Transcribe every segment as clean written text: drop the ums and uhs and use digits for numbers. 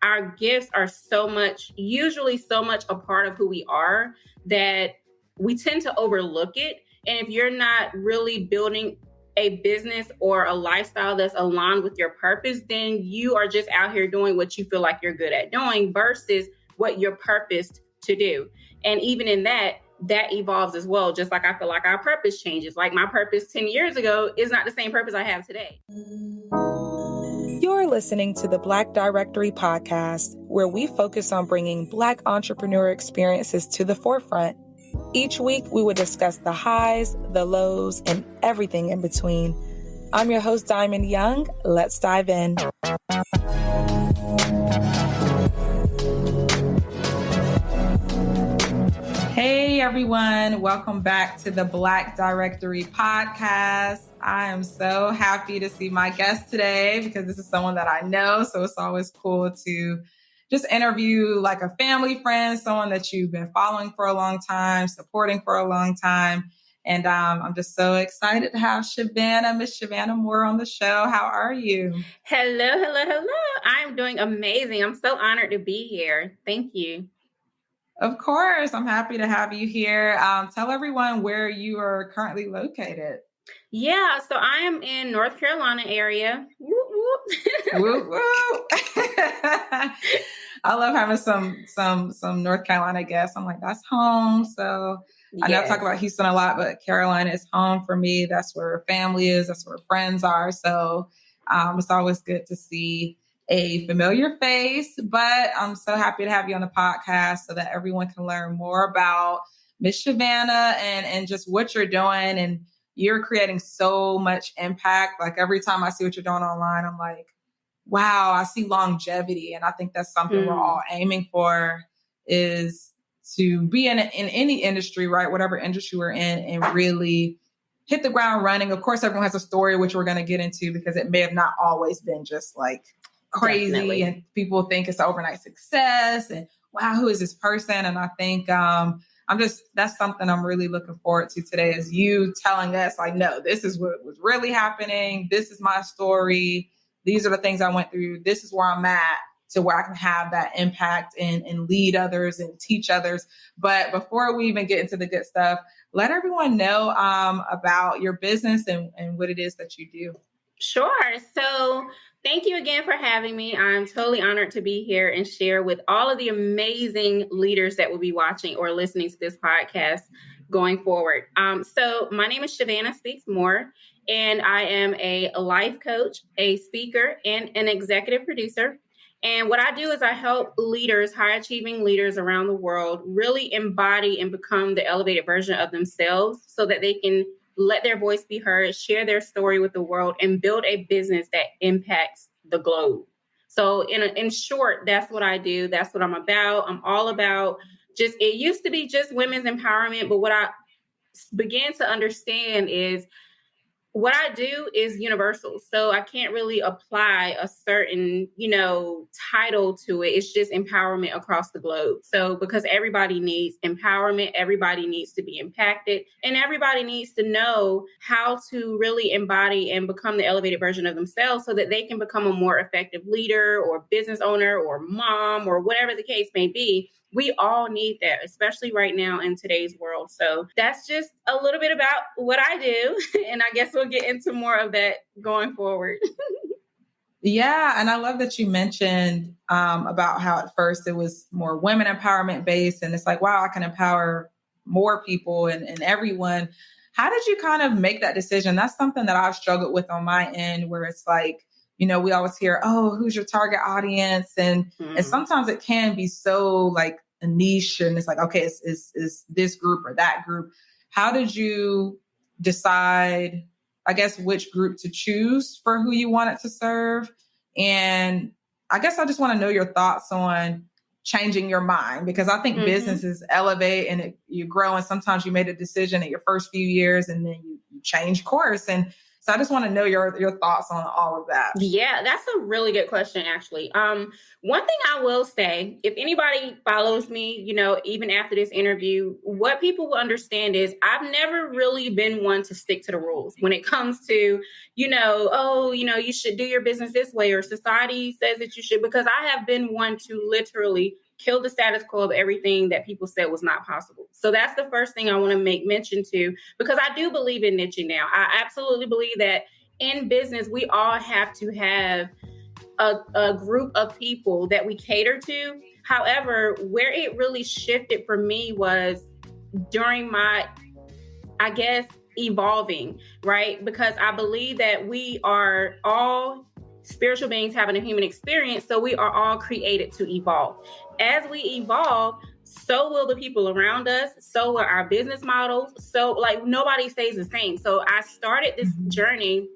our gifts are usually so much a part of who we are that we tend to overlook it. And if you're not really building a business or a lifestyle that's aligned with your purpose, then you are just out here doing what you feel like you're good at doing versus what you're purposed to do. And even in that evolves as well. Just like I feel like our purpose changes. Like my purpose 10 years ago is not the same purpose I have today. You're listening to the Black Directory Podcast, where we focus on bringing Black entrepreneur experiences to the forefront. Each week, we will discuss the highs, the lows, and everything in between. I'm your host, Diamond Young. Let's dive in. Hey, everyone. Welcome back to the Black Directory Podcast. I am so happy to see my guest today because this is someone that I know. So it's always cool to just interview like a family friend, someone that you've been following for a long time, supporting for a long time. And I'm just so excited to have Miss Shavannah Moore on the show. How are you? Hello. I'm doing amazing. I'm so honored to be here. Thank you. Of course. I'm happy to have you here. Tell everyone where you are currently located. Yeah, so I am in North Carolina area. Whoop, whoop. Whoop, whoop. I love having some North Carolina guests. I'm like, that's home. So I know I talk about Houston a lot, but Carolina is home for me. That's where family is. That's where friends are. So it's always good to see a familiar face, but I'm so happy to have you on the podcast so that everyone can learn more about Miss Shavannah and just what you're doing. And you're creating so much impact. Like every time I see what you're doing online, I'm like, wow, I see longevity. And I think that's something we're all aiming for, is to be in any industry, right? Whatever industry we're in, and really hit the ground running. Of course, everyone has a story, which we're going to get into because it may have not always been just like crazy. Definitely. And people think it's overnight success and wow, who is this person? And I think, that's something I'm really looking forward to today, is you telling us like, no, this is what was really happening. This is my story. These are the things I went through. This is where I'm at, to where I can have that impact and lead others and teach others. But before we even get into the good stuff, let everyone know about your business and what it is that you do. Sure. So thank you again for having me. I'm totally honored to be here and share with all of the amazing leaders that will be watching or listening to this podcast going forward. So my name is Shavannah Speaks More, and I am a life coach, a speaker, and an executive producer. And what I do is I help leaders, high achieving leaders around the world, really embody and become the elevated version of themselves so that they can let their voice be heard, share their story with the world, and build a business that impacts the globe. So in short, that's what I do. That's what I'm about. I'm all about it used to be just women's empowerment, but what I began to understand is what I do is universal. So I can't really apply a certain, title to it. It's just empowerment across the globe. So because everybody needs empowerment, everybody needs to be impacted, and everybody needs to know how to really embody and become the elevated version of themselves so that they can become a more effective leader or business owner or mom or whatever the case may be. We all need that, especially right now in today's world. So that's just a little bit about what I do. And I guess we'll get into more of that going forward. Yeah. And I love that you mentioned about how at first it was more women empowerment based. And it's like, wow, I can empower more people and everyone. How did you kind of make that decision? That's something that I've struggled with on my end, where it's like, we always hear, oh, who's your target audience? And sometimes it can be so like a niche, and it's like, okay, it's this group or that group. How did you decide, I guess, which group to choose for who you wanted to serve? And I guess I just want to know your thoughts on changing your mind, because I think businesses elevate and you grow. And sometimes you made a decision in your first few years and then you change course. And So I just want to know your thoughts on all of that. Yeah, that's a really good question, actually. One thing I will say, if anybody follows me, even after this interview, what people will understand is I've never really been one to stick to the rules when it comes to, you should do your business this way, or society says that you should, because I have been one to literally kill the status quo of everything that people said was not possible. So that's the first thing I want to make mention to, because I do believe in niching now. I absolutely believe that in business, we all have to have a group of people that we cater to. However, where it really shifted for me was during my, I guess, evolving, right? Because I believe that we are all spiritual beings having a human experience. So we are all created to evolve. As we evolve, so will the people around us. So will our business models. So nobody stays the same. So I started this journey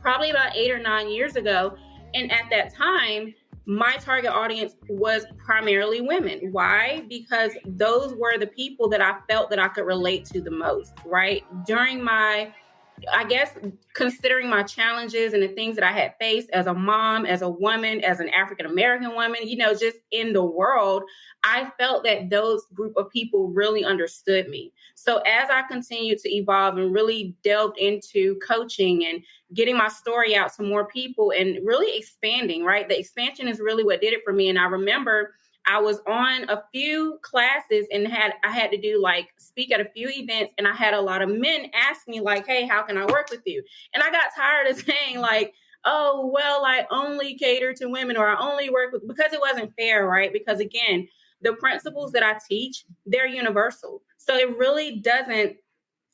probably about 8 or 9 years ago. And at that time, my target audience was primarily women. Why? Because those were the people that I felt that I could relate to the most, right? During my, I guess, considering my challenges and the things that I had faced as a mom, as a woman, as an African-American woman, just in the world, I felt that those group of people really understood me. So as I continued to evolve and really delved into coaching and getting my story out to more people and really expanding, right? The expansion is really what did it for me. And I remember I was on a few classes and I had to do speak at a few events, and I had a lot of men ask me hey, how can I work with you? And I got tired of saying oh, well, I only cater to women, or I only work with, because it wasn't fair, right? Because again, the principles that I teach, they're universal. So it really doesn't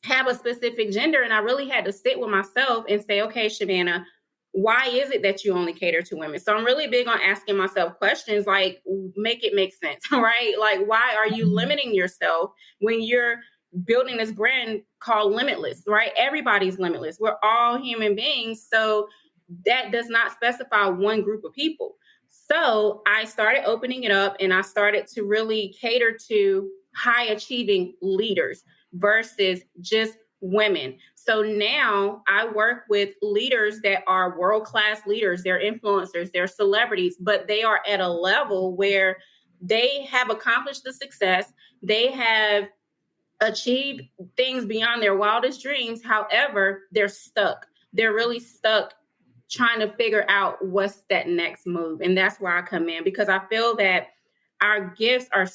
have a specific gender. And I really had to sit with myself and say, okay, Shavannah, why is it that you only cater to women? So I'm really big on asking myself questions make it make sense, right? Why are you limiting yourself when you're building this brand called Limitless, right? Everybody's limitless. We're all human beings. So that does not specify one group of people. So I started opening it up, and I started to really cater to high achieving leaders versus just women. So now I work with leaders that are world-class leaders. They're influencers, they're celebrities, but they are at a level where they have accomplished the success. They have achieved things beyond their wildest dreams. However, they're stuck. They're really stuck trying to figure out what's that next move. And that's where I come in, because I feel that our gifts are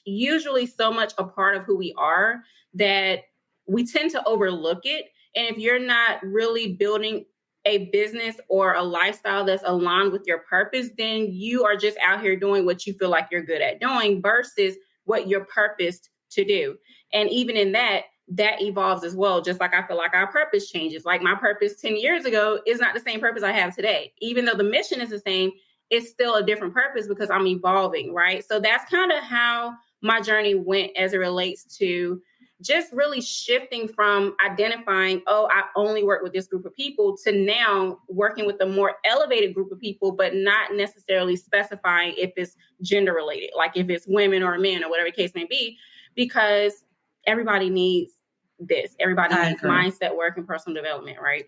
usually so much a part of who we are, that we tend to overlook it. And if you're not really building a business or a lifestyle that's aligned with your purpose, then you are just out here doing what you feel like you're good at doing versus what you're purposed to do. And even in that evolves as well. Just like I feel like our purpose changes. Like my purpose 10 years ago is not the same purpose I have today. Even though the mission is the same, it's still a different purpose because I'm evolving, right? So that's kind of how my journey went as it relates to just really shifting from identifying, oh, I only work with this group of people, to now working with a more elevated group of people, but not necessarily specifying if it's gender related, like if it's women or men or whatever the case may be, because everybody needs this. Everybody needs mindset work and personal development, right?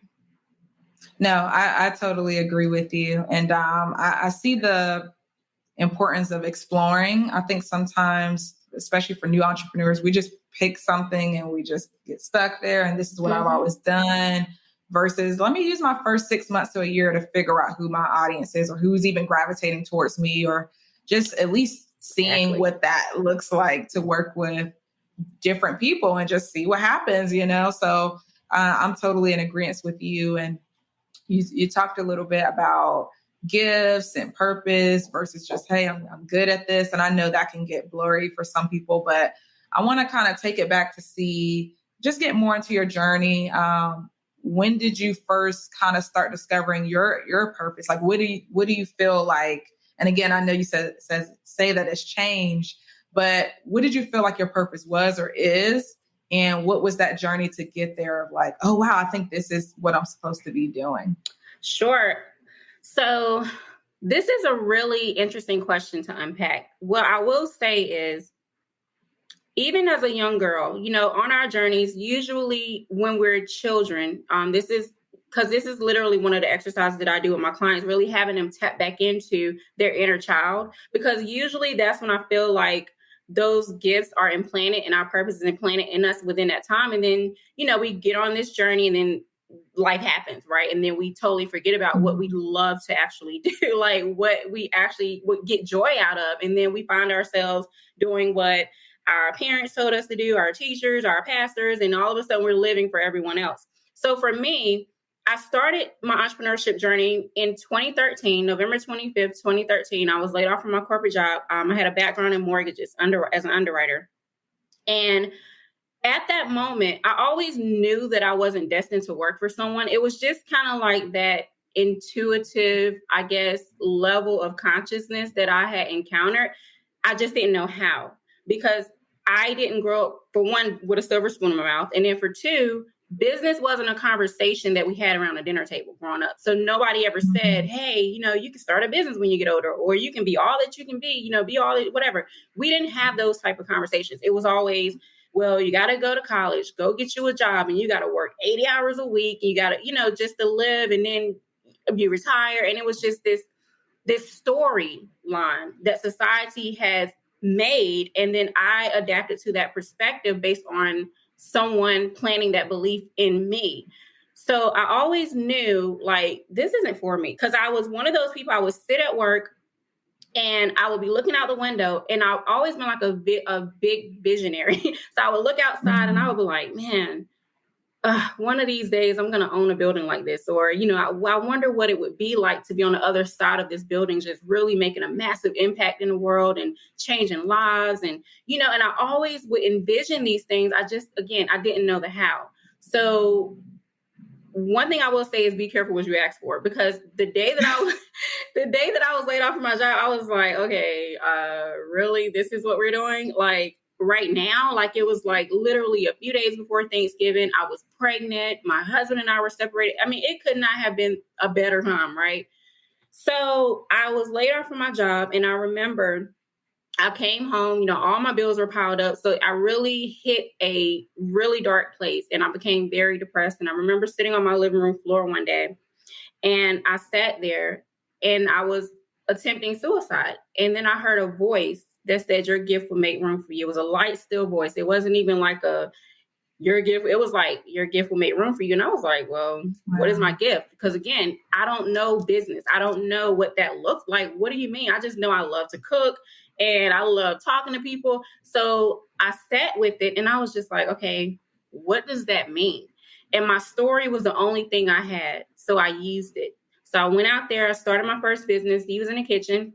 No, I totally agree with you. And I see the importance of exploring. I think sometimes, especially for new entrepreneurs, we just pick something and we just get stuck there. And this is what I've always done, versus let me use my first 6 months to a year to figure out who my audience is, or who's even gravitating towards me, or just at least seeing what that looks like to work with different people and just see what happens, So I'm totally in agreement with you. And you talked a little bit about gifts and purpose versus just, hey, I'm good at this. And I know that can get blurry for some people, but I want to kind of take it back to just get more into your journey. When did you first kind of start discovering your purpose? Like, what do you feel like? And again, I know you say that it's changed, but what did you feel like your purpose was or is? And what was that journey to get there of like, oh, wow, I think this is what I'm supposed to be doing? Sure. So this is a really interesting question to unpack. What I will say is, even as a young girl, on our journeys, usually when we're children, this is because this is literally one of the exercises that I do with my clients, really having them tap back into their inner child, because usually that's when I feel like those gifts are implanted and our purpose is implanted in us within that time. And then, we get on this journey and then life happens, right? And then we totally forget about what we love to actually do, like what we actually would get joy out of. And then we find ourselves doing what our parents told us to do, our teachers, our pastors, and all of a sudden we're living for everyone else. So for me, I started my entrepreneurship journey in 2013, November 25th, 2013. I was laid off from my corporate job. I had a background in mortgages as an underwriter. And at that moment, I always knew that I wasn't destined to work for someone. It was just kind of like that intuitive, I guess, level of consciousness that I had encountered. I just didn't know how, because I didn't grow up, for one, with a silver spoon in my mouth. And then for two, business wasn't a conversation that we had around a dinner table growing up. So nobody ever said, hey, you can start a business when you get older, or you can be all that you can be, be all that, whatever. We didn't have those type of conversations. It was always, well, you got to go to college, go get you a job, and you got to work 80 hours a week. And you got to, just to live, and then you retire. And it was just this storyline that society has made. And then I adapted to that perspective based on someone planting that belief in me. So I always knew, like, this isn't for me, because I was one of those people. I would sit at work and I would be looking out the window, and I've always been like a big visionary. So I would look outside and I would be like, man, one of these days I'm going to own a building like this. Or, I wonder what it would be like to be on the other side of this building, just really making a massive impact in the world and changing lives. And, and I always would envision these things. I didn't know the how. So one thing I will say is be careful what you ask for, because the day that I was laid off from my job, I was like, okay, really, this is what we're doing? Like, right now, like, it was like literally a few days before Thanksgiving, I was pregnant. My husband and I were separated. I mean, it could not have been a better time, right? So I was laid off from my job, and I remember I came home, all my bills were piled up. So I really hit a really dark place, and I became very depressed. And I remember sitting on my living room floor one day, and I sat there and I was attempting suicide. And then I heard a voice that said, your gift will make room for you. It was a light, still voice. It wasn't even like your gift. It was like, your gift will make room for you. And I was like, well, what is my gift? Because again, I don't know business. I don't know what that looks like. What do you mean? I just know I love to cook and I love talking to people. So I sat with it and I was just like, okay, what does that mean? And my story was the only thing I had. So I used it. So I went out there, I started my first business. He was in the kitchen.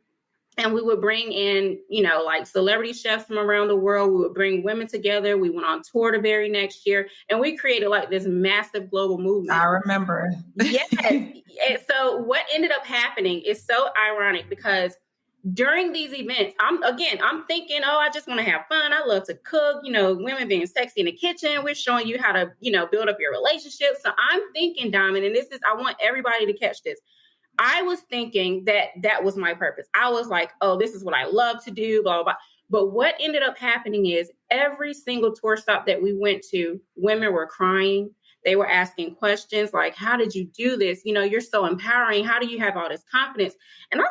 And we would bring in, like celebrity chefs from around the world. We would bring women together. We went on tour the very next year, and we created like this massive global movement. I remember. Yes. And so what ended up happening is so ironic, because during these events, I'm thinking, oh, I just want to have fun. I love to cook, women being sexy in the kitchen. We're showing you how to, build up your relationship. So I'm thinking, Diamond, and I want everybody to catch this. I was thinking that was my purpose. I was like, oh, this is what I love to do, blah, blah, blah. But what ended up happening is every single tour stop that we went to, women were crying. They were asking questions like, how did you do this? You're so empowering. How do you have all this confidence? And I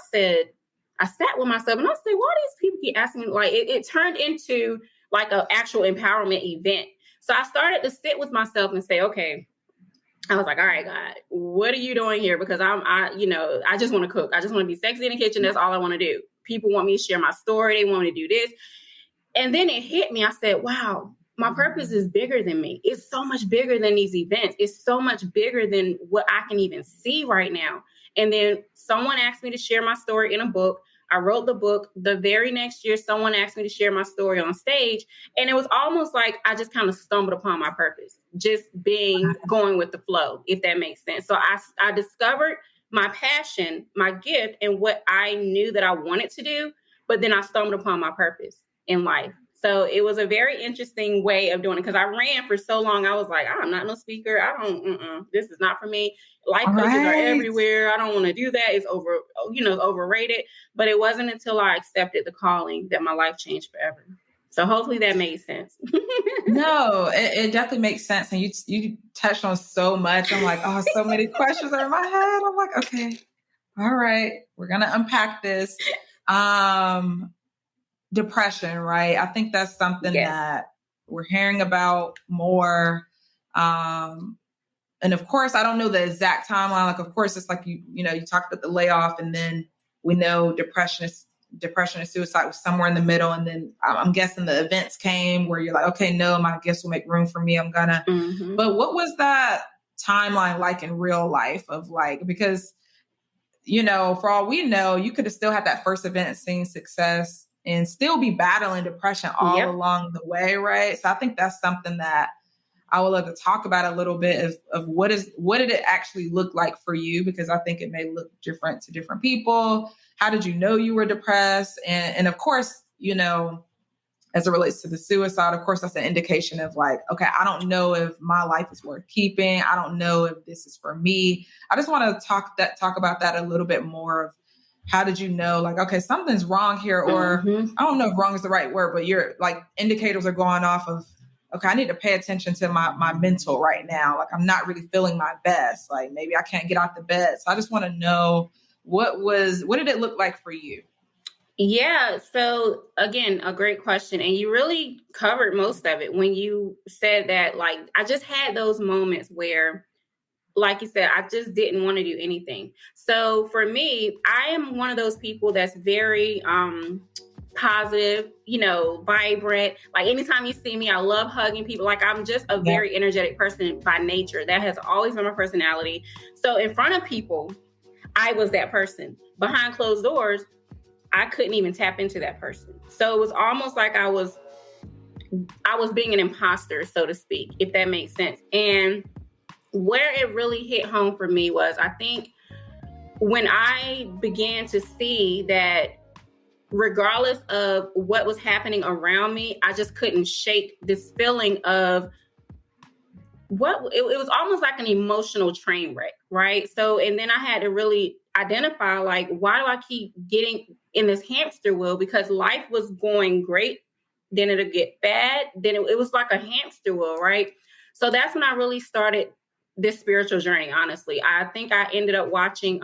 sat with myself and I said, why do these people keep asking me? Like, it turned into like an actual empowerment event. So I started to sit with myself and say, okay, I was like, all right, God, what are you doing here? Because I just want to cook. I just want to be sexy in the kitchen. That's all I want to do. People want me to share my story. They want me to do this. And then it hit me. I said, wow, my purpose is bigger than me. It's so much bigger than these events. It's so much bigger than what I can even see right now. And then someone asked me to share my story in a book. I wrote the book. The very next year, someone asked me to share my story on stage. And it was almost like I just kind of stumbled upon my purpose, just going with the flow, if that makes sense. So I discovered my passion, my gift, and what I knew that I wanted to do. But then I stumbled upon my purpose in life. So it was a very interesting way of doing it, because I ran for so long. I was like, I'm not no speaker. This is not for me. Life coaches are everywhere. I don't want to do that. It's overrated. But it wasn't until I accepted the calling that my life changed forever. So hopefully that made sense. No, it definitely makes sense. And you touched on so much. I'm like, oh, so many questions are in my head. I'm like, okay, all right, we're going to unpack this. Depression, right? I think that's something that we're hearing about more. And of course, I don't know the exact timeline. Like, of course, it's like, you talked about the layoff, and then we know depression and suicide was somewhere in the middle. And then I'm guessing the events came where you're like, okay, no, my gifts will make room for me. I'm gonna, But what was that timeline like in real life of like, because, for all we know, you could have still had that first event, seen success, and still be battling depression all along the way. Right. So I think that's something that I would love to talk about a little bit of what did it actually look like for you? Because I think it may look different to different people. How did you know you were depressed? And of course, as it relates to the suicide, of course, that's an indication of like, okay, I don't know if my life is worth keeping. I don't know if this is for me. I just want to talk about that a little bit more of how did you know, like, okay, something's wrong here, or I don't know if wrong is the right word, but you're like indicators are going off of, okay, I need to pay attention to my mental right now. Like, I'm not really feeling my best. Like, maybe I can't get out the bed. So I just want to know what did it look like for you? Yeah. So again, a great question. And you really covered most of it when you said that, like, I just had those moments where, like you said, I just didn't want to do anything. So for me, I am one of those people that's very, positive, vibrant. Like anytime you see me, I love hugging people. Like I'm just a very energetic person by nature. That has always been my personality. So in front of people, I was that person. Behind closed doors, I couldn't even tap into that person. So it was almost like I was being an imposter, so to speak, if that makes sense. And where it really hit home for me was, I think, when I began to see that regardless of what was happening around me, I just couldn't shake this feeling of it was almost like an emotional train wreck, right? So, and then I had to really identify, like, why do I keep getting in this hamster wheel? Because life was going great, then it'll get bad, then it was like a hamster wheel, right? So that's when I really started this spiritual journey, honestly. I think I ended up watching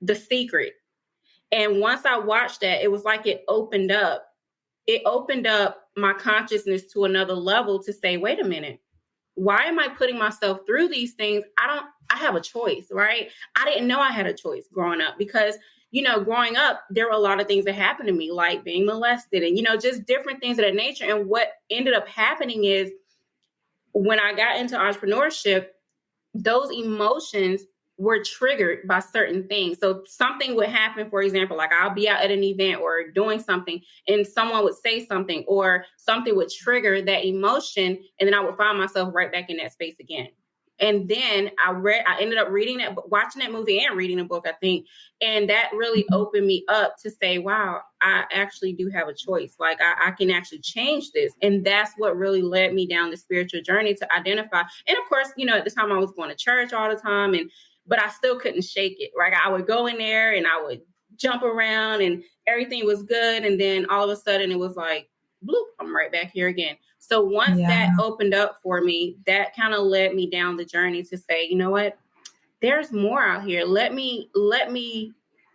The Secret. And once I watched that, it was like it opened up my consciousness to another level to say, wait a minute, why am I putting myself through these things? I have a choice, right? I didn't know I had a choice growing up because, growing up, there were a lot of things that happened to me, like being molested and, just different things of that nature. And what ended up happening is when I got into entrepreneurship, those emotions were triggered by certain things. So something would happen, for example, like I'll be out at an event or doing something and someone would say something or something would trigger that emotion. And then I would find myself right back in that space again. And then I ended up watching that movie and reading a book, I think. And that really opened me up to say, wow, I actually do have a choice. Like I can actually change this. And that's what really led me down the spiritual journey to identify. And of course, at the time I was going to church all the time, but I still couldn't shake it. Right. I would go in there and I would jump around and everything was good. And then all of a sudden it was like, bloop, I'm right back here again. So once that opened up for me, that kind of led me down the journey to say, you know what, there's more out here. Let me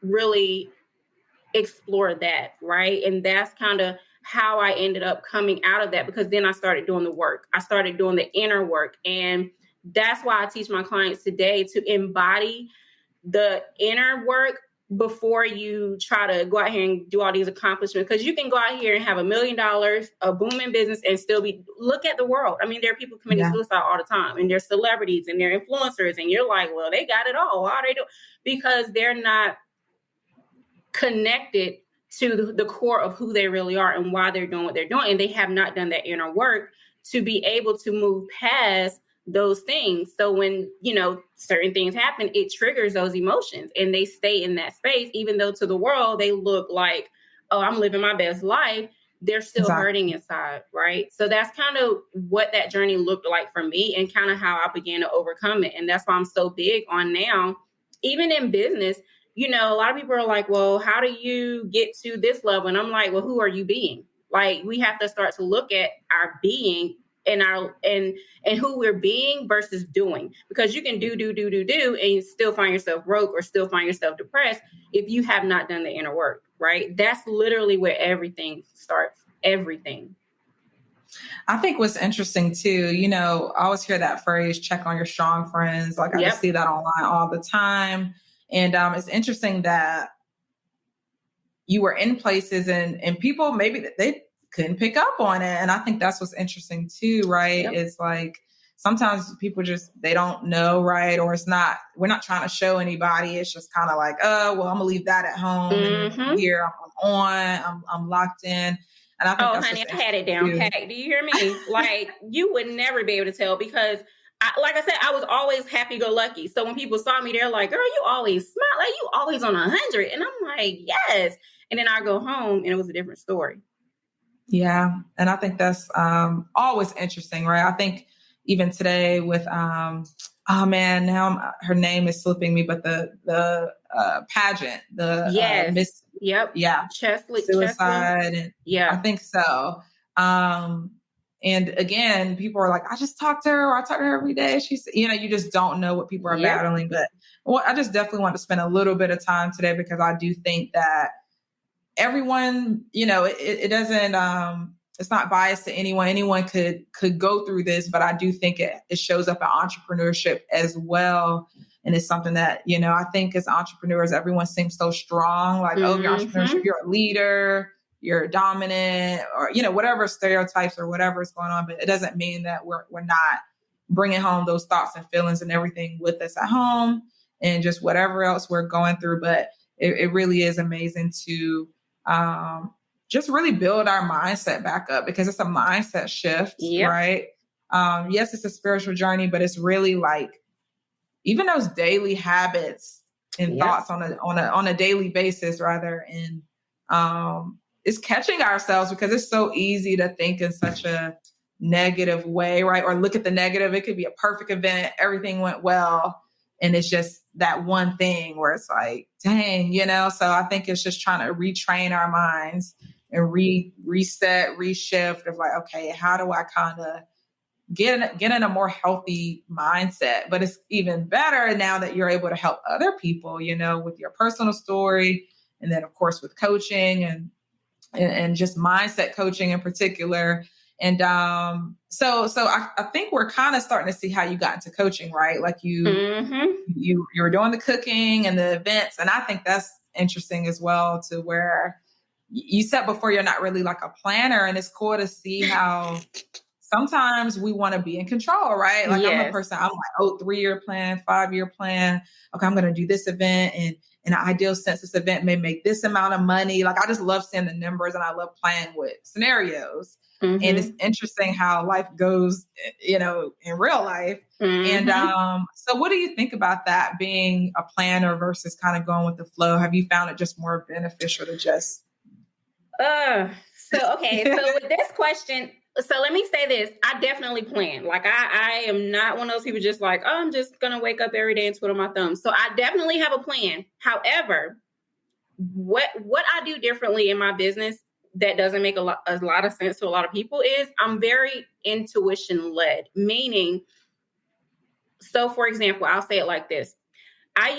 really explore that. Right. And that's kind of how I ended up coming out of that, because then I started doing the work. I started doing the inner work. And that's why I teach my clients today to embody the inner work before you try to go out here and do all these accomplishments. Because you can go out here and have $1 million, a booming business, and still look at the world. I mean, there are people committing suicide all the time, and they're celebrities and they're influencers. And you're like, well, they got it all. Why are they doing? Because they're not connected to the core of who they really are and why they're doing what they're doing. And they have not done that inner work to be able to move past those things. So when, certain things happen, it triggers those emotions and they stay in that space, even though to the world, they look like, oh, I'm living my best life. They're still hurting inside. Right. So that's kind of what that journey looked like for me and kind of how I began to overcome it. And that's why I'm so big on now, even in business, a lot of people are like, well, how do you get to this level? And I'm like, well, who are you being? Like, we have to start to look at our being and who we're being versus doing, because you can do and you still find yourself broke or still find yourself depressed if you have not done the inner work, right? That's literally where everything starts. Everything. I think what's interesting too, you know, I always hear that phrase, check on your strong friends. Like, I just see that online all the time. And it's interesting that you were in places and people, maybe they couldn't pick up on it. And I think that's what's interesting too, right? Yep. It's like, sometimes people just, they don't know, right? Or it's not, we're not trying to show anybody. It's just kind of like, oh, well, I'm gonna leave that at home. And here I'm locked in. And I think honey, I had it down pat. Do you hear me? Like, you would never be able to tell, because like I said, I was always happy-go-lucky. So when people saw me, they're like, girl, you always smile. Like, you always on 100. And I'm like, yes. And then I go home and it was a different story. Yeah. And I think that's always interesting, right? I think even today with, oh man, now her name is slipping me, but the pageant, the Miss, Chesley, suicide. And I think so. And again, people are like, I just talk to her, or I talk to her every day. She's, you know, you just don't know what people are battling. But I just definitely want to spend a little bit of time today, because I do think that everyone, you know, it doesn't, it's not biased to anyone. Anyone could go through this, but I do think it shows up in entrepreneurship as well. And it's something that, you know, I think as entrepreneurs, everyone seems so strong, like, oh, you're entrepreneurship, you're a leader, you're dominant, or, you know, whatever stereotypes or whatever is going on. But it doesn't mean that we're not bringing home those thoughts and feelings and everything with us at home and just whatever else we're going through. But it really is amazing to just really build our mindset back up, because it's a mindset shift, right? Yes, it's a spiritual journey, but it's really like even those daily habits and thoughts on a daily basis, rather. And it's catching ourselves, because it's so easy to think in such a negative way, right? Or look at the negative. It could be a perfect event, everything went well, and it's just that one thing where it's like, dang, you know? So I think it's just trying to retrain our minds and reset, reshift of like, okay, how do I kind of get in a more healthy mindset? But it's even better now that you're able to help other people, you know, with your personal story. And then of course with coaching and just mindset coaching in particular. And so I think we're kind of starting to see how you got into coaching, right? Like you were doing the cooking and the events. And I think that's interesting as well, to where you said before, you're not really like a planner, and it's cool to see how sometimes we want to be in control, right? Like I'm a person, I'm like, 3-year plan, 5-year plan. Okay, I'm going to do this event, and in an ideal sense, this event may make this amount of money. Like I just love seeing the numbers, and I love playing with scenarios. And it's interesting how life goes, you know, in real life. And so what do you think about that, being a planner versus kind of going with the flow? Have you found it just more beneficial to just... So with this question, so let me say this. I definitely plan. Like I am not one of those people just like, oh, I'm just going to wake up every day and twiddle my thumbs. So I definitely have a plan. However, what I do differently in my business that doesn't make a lot of sense to a lot of people is I'm very intuition led, meaning, so for example, I'll say it like this. I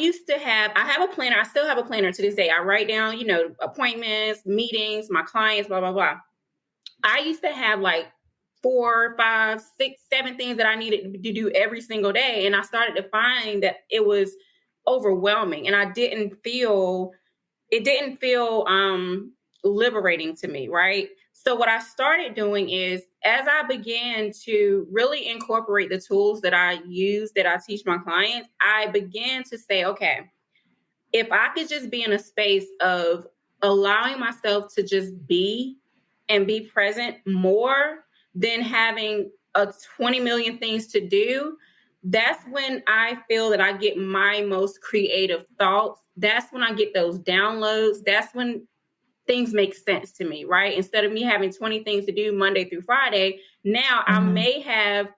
have a planner. I still have a planner to this day. I write down, you know, appointments, meetings, my clients, blah, blah, blah. I used to have like 4, 5, 6, 7 things that I needed to do every single day. And I started to find that it was overwhelming, and it didn't feel liberating to me, right? So what I started doing is, as I began to really incorporate the tools that I use, that I teach my clients, I began to say, okay, if I could just be in a space of allowing myself to just be and be present more than having 20 million things to do, that's when I feel that I get my most creative thoughts. That's when I get those downloads. That's when things make sense to me, right? Instead of me having 20 things to do Monday through Friday, now I may have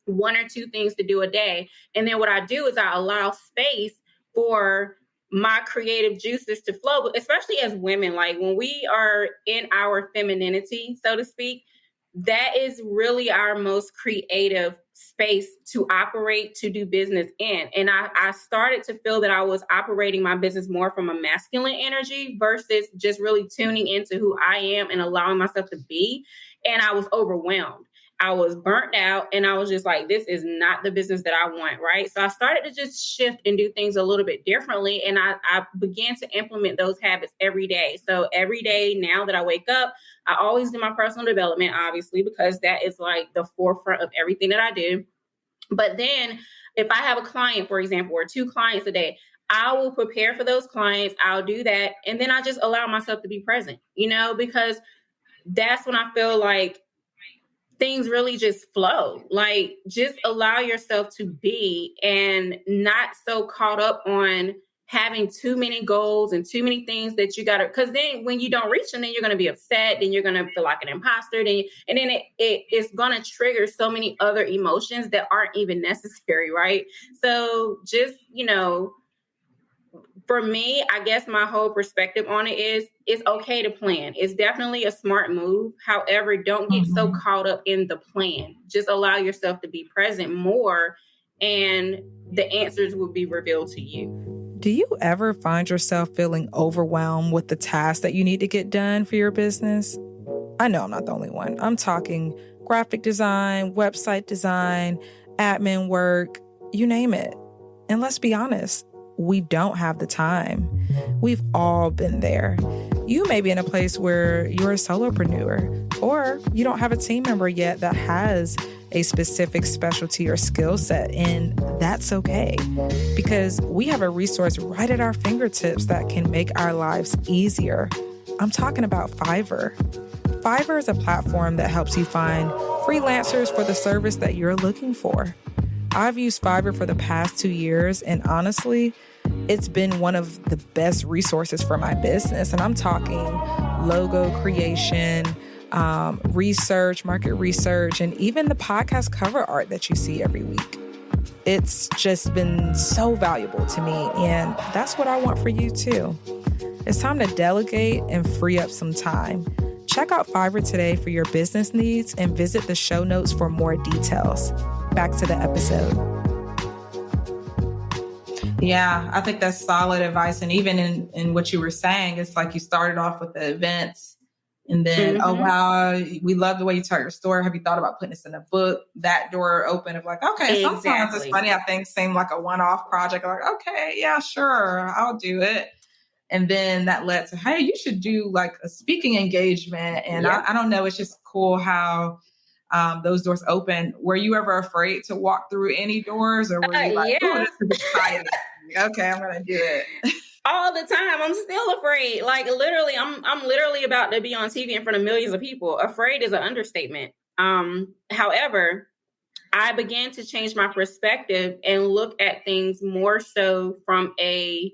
1 or 2 things to do a day. And then what I do is I allow space for my creative juices to flow, but especially as women, like when we are in our femininity, so to speak, that is really our most creative space to operate, to do business in. And I started to feel that I was operating my business more from a masculine energy versus just really tuning into who I am and allowing myself to be. And I was overwhelmed. I was burnt out, and I was just like, this is not the business that I want, right? So I started to just shift and do things a little bit differently. And I began to implement those habits every day. So every day now that I wake up, I always do my personal development, obviously, because that is like the forefront of everything that I do. But then if I have a client, for example, or 2 clients a day, I will prepare for those clients. I'll do that. And then I just allow myself to be present, because that's when I feel like things really just flow. Like, just allow yourself to be and not so caught up on having too many goals and too many things that you got to, because then when you don't reach them, then you're going to be upset, then you're going to feel like an imposter, and then it's going to trigger so many other emotions that aren't even necessary, right? So just, for me, I guess my whole perspective on it is it's okay to plan. It's definitely a smart move. However, don't get so caught up in the plan. Just allow yourself to be present more, and the answers will be revealed to you. Do you ever find yourself feeling overwhelmed with the tasks that you need to get done for your business? I know I'm not the only one. I'm talking graphic design, website design, admin work, you name it. And let's be honest, we don't have the time. We've all been there. You may be in a place where you're a solopreneur, or you don't have a team member yet that has a specific specialty or skill set, and that's okay, because we have a resource right at our fingertips that can make our lives easier. I'm talking about Fiverr. Fiverr is a platform that helps you find freelancers for the service that you're looking for. I've used Fiverr for the past 2 years, and honestly, it's been one of the best resources for my business. And I'm talking logo creation, research, market research, and even the podcast cover art that you see every week. It's just been so valuable to me, and that's what I want for you too. It's time to delegate and free up some time. Check out Fiverr today for your business needs and visit the show notes for more details. Back to the episode. Yeah, I think that's solid advice. And even in what you were saying, it's like you started off with the events and then, oh, wow, we love the way you tell your story. Have you thought about putting this in a book? That door open of like, okay, sometimes it's funny. I think seem like a one-off project. Like, okay, yeah, sure, I'll do it. And then that led to, hey, you should do like a speaking engagement. And I don't know, it's just cool how those doors open. Were you ever afraid to walk through any doors, or were you like, oh, this is exciting? Okay, I'm going to do it. All the time. I'm still afraid. Like literally, I'm literally about to be on TV in front of millions of people. Afraid is an understatement. However, I began to change my perspective and look at things more so from the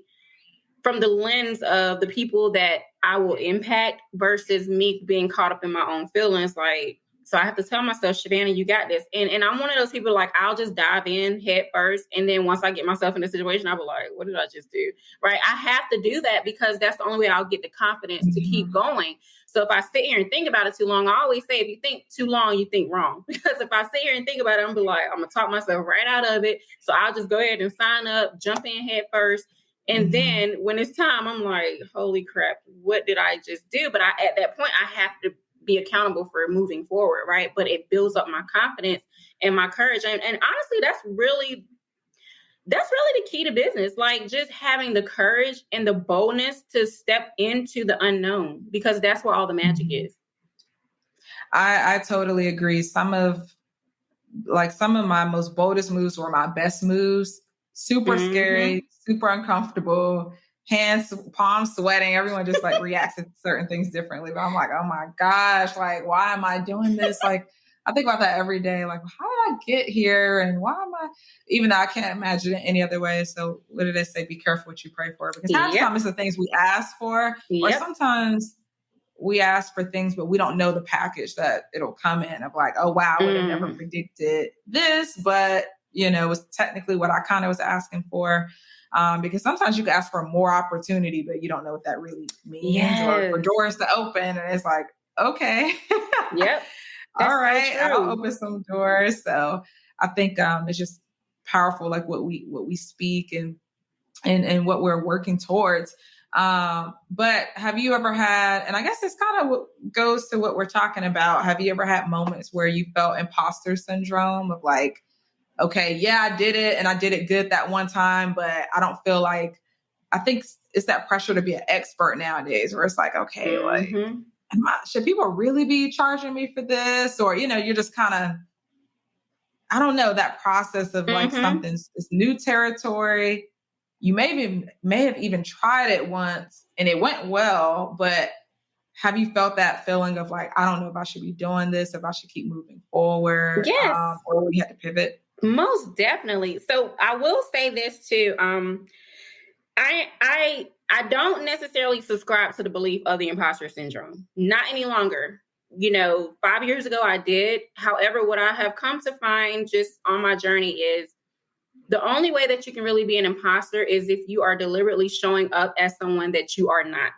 lens of the people that I will impact versus me being caught up in my own feelings. Like, so I have to tell myself, Shavannah, you got this. And I'm one of those people, like, I'll just dive in head first. And then once I get myself in a situation, I'll be like, what did I just do? Right. I have to do that because that's the only way I'll get the confidence to keep going. So if I sit here and think about it too long, I always say, if you think too long, you think wrong. Because if I sit here and think about it, I'm going to be like, I'm going to talk myself right out of it. So I'll just go ahead and sign up, jump in head first. And then when it's time, I'm like, holy crap, what did I just do? But at that point, I have to be accountable for moving forward, right? But it builds up my confidence and my courage. And honestly, that's really the key to business. Like, just having the courage and the boldness to step into the unknown, because that's where all the magic is. I totally agree. Some of my most boldest moves were my best moves. Super scary, super uncomfortable, palms sweating. Everyone just like reacts to certain things differently. But I'm like, oh my gosh, like, why am I doing this? Like, I think about that every day. Like, how did I get here? And why am I, even though I can't imagine it any other way. So what did they say? Be careful what you pray for. Because half the time it's the things we ask for, or sometimes we ask for things, but we don't know the package that it'll come in of like, oh, wow, I would have never predicted this, but it was technically what I kind of was asking for. Because sometimes you can ask for more opportunity, but you don't know what that really means, or for Yes. doors to open. And it's like, okay. Yep. All That's right, so I'll true. open some doors. So I think it's just powerful, like what we speak and what we're working towards. But have you ever had, and I guess this kind of what goes to what we're talking about, have you ever had moments where you felt imposter syndrome of like, okay, yeah, I did it and I did it good that one time, but I don't feel like, I think it's that pressure to be an expert nowadays where it's like, okay, like, Mm-hmm. should people really be charging me for this? Or, you're just kind of, I don't know, that process of like Mm-hmm. something's this new territory. You may have even tried it once and it went well, but have you felt that feeling of like, I don't know if I should be doing this, if I should keep moving forward, Yes, or we had to pivot? most definitely. So I will say this too. I don't necessarily subscribe to the belief of the imposter syndrome. Not any longer. 5 years ago I did. However, what I have come to find just on my journey is the only way that you can really be an imposter is if you are deliberately showing up as someone that you are not.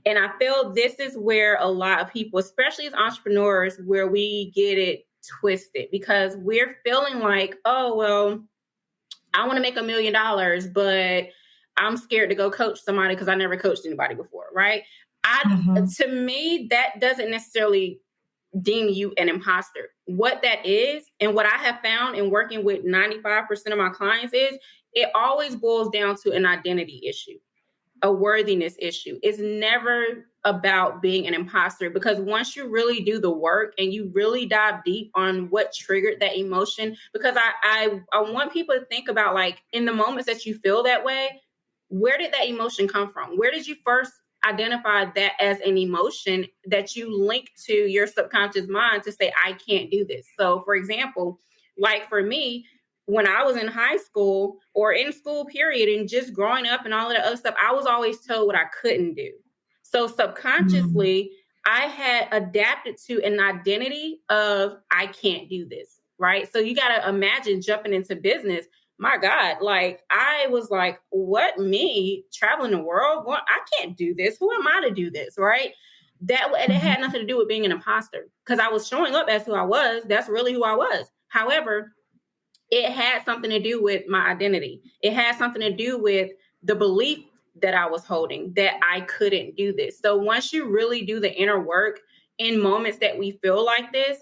And I feel this is where a lot of people, especially as entrepreneurs, where we get it twisted because we're feeling like, oh, well, I want to make $1 million, but I'm scared to go coach somebody because I never coached anybody before, right? Mm-hmm. To me, that doesn't necessarily deem you an imposter. What that is, and what I have found in working with 95% of my clients is it always boils down to an identity issue, a worthiness issue. It's never about being an imposter because once you really do the work and you really dive deep on what triggered that emotion, because I want people to think about like in the moments that you feel that way, where did that emotion come from? Where did you first identify that as an emotion that you link to your subconscious mind to say, I can't do this? So for example, like for me, when I was in high school or in school period and just growing up and all of that other stuff, I was always told what I couldn't do. So Mm-hmm. subconsciously, I had adapted to an identity of I can't do this, right? So you got to imagine jumping into business. My God, like I was like, what me traveling the world? Going, I can't do this. Who am I to do this, right? That it had nothing to do with being an imposter because I was showing up as who I was. That's really who I was. However, it had something to do with my identity. It had something to do with the belief that I was holding that I couldn't do this. So once you really do the inner work in moments that we feel like this,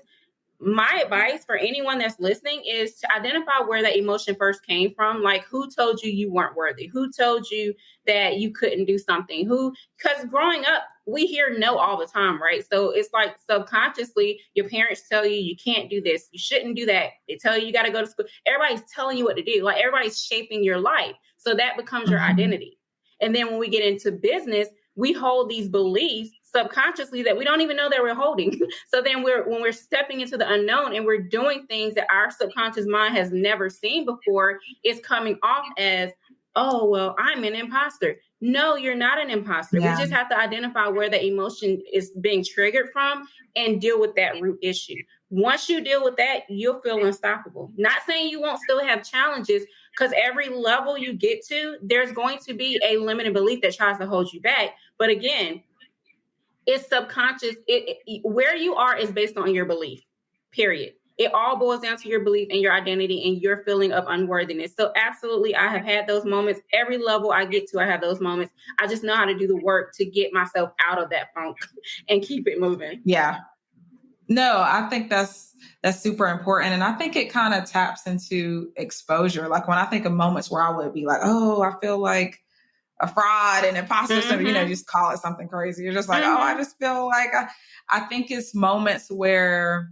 my advice for anyone that's listening is to identify where that emotion first came from. Like, who told you you weren't worthy? Who told you that you couldn't do something? Because growing up, we hear no all the time, right? So it's like subconsciously, your parents tell you can't do this, you shouldn't do that. They tell you got to go to school. Everybody's telling you what to do. Like, everybody's shaping your life. So that becomes your Mm-hmm. identity. And then when we get into business, we hold these beliefs subconsciously that we don't even know that we're holding. So then when we're stepping into the unknown and we're doing things that our subconscious mind has never seen before, it's coming off as, oh, well, I'm an imposter. No, you're not an imposter. We Yeah. just have to identify where the emotion is being triggered from and deal with that root issue. Once you deal with that, you'll feel unstoppable. Not saying you won't still have challenges, because every level you get to, there's going to be a limiting belief that tries to hold you back. But again, it's subconscious. Where you are is based on your belief, period. It all boils down to your belief and your identity and your feeling of unworthiness. So absolutely, I have had those moments. Every level I get to, I have those moments. I just know how to do the work to get myself out of that funk and keep it moving. Yeah. No, I think that's super important. And I think it kind of taps into exposure. Like when I think of moments where I would be like, oh, I feel like a fraud and imposter syndrome, Mm-hmm. just call it something crazy. You're just like, oh, I Mm-hmm. just feel like I think it's moments where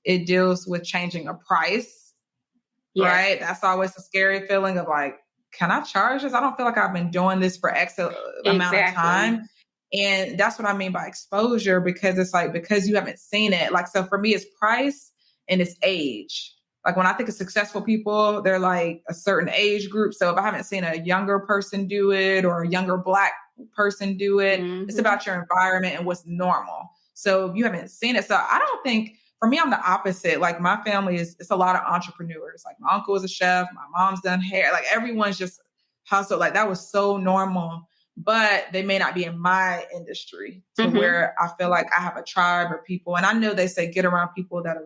it deals with changing a price, Yes. right? That's always a scary feeling of like, can I charge this? I don't feel like I've been doing this for X amount of Exactly. time. And that's what I mean by exposure, because it's like, because you haven't seen it. Like, so for me, it's price and it's age. Like when I think of successful people, they're like a certain age group. So if I haven't seen a younger person do it or a younger Black person do it, it's Mm-hmm. about your environment and what's normal. So if you haven't seen it. So I don't think, for me, I'm the opposite. Like my family it's a lot of entrepreneurs. Like my uncle is a chef, my mom's done hair. Like everyone's just hustle. Like that was so normal, but they may not be in my industry to where I feel like I have a tribe or people. And I know they say get around people that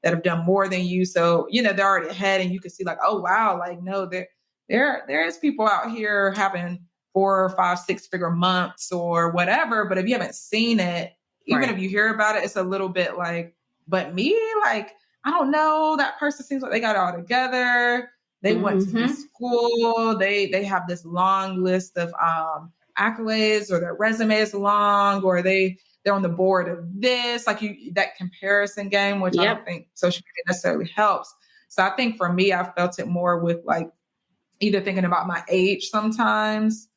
have done more than you. So, they're already ahead and you can see like, oh, wow, like, no, there is people out here having 4 or 5, 6-figure months or whatever. But if you haven't seen it, even if you hear about it, it's a little bit like, but me, like, I don't know, that person seems like they got it all together. They went to this school. They have this long list of accolades, or their resume is long, or they're on the board of this, like that comparison game, which I don't think social media necessarily helps. So I think for me, I felt it more with like either thinking about my age sometimes,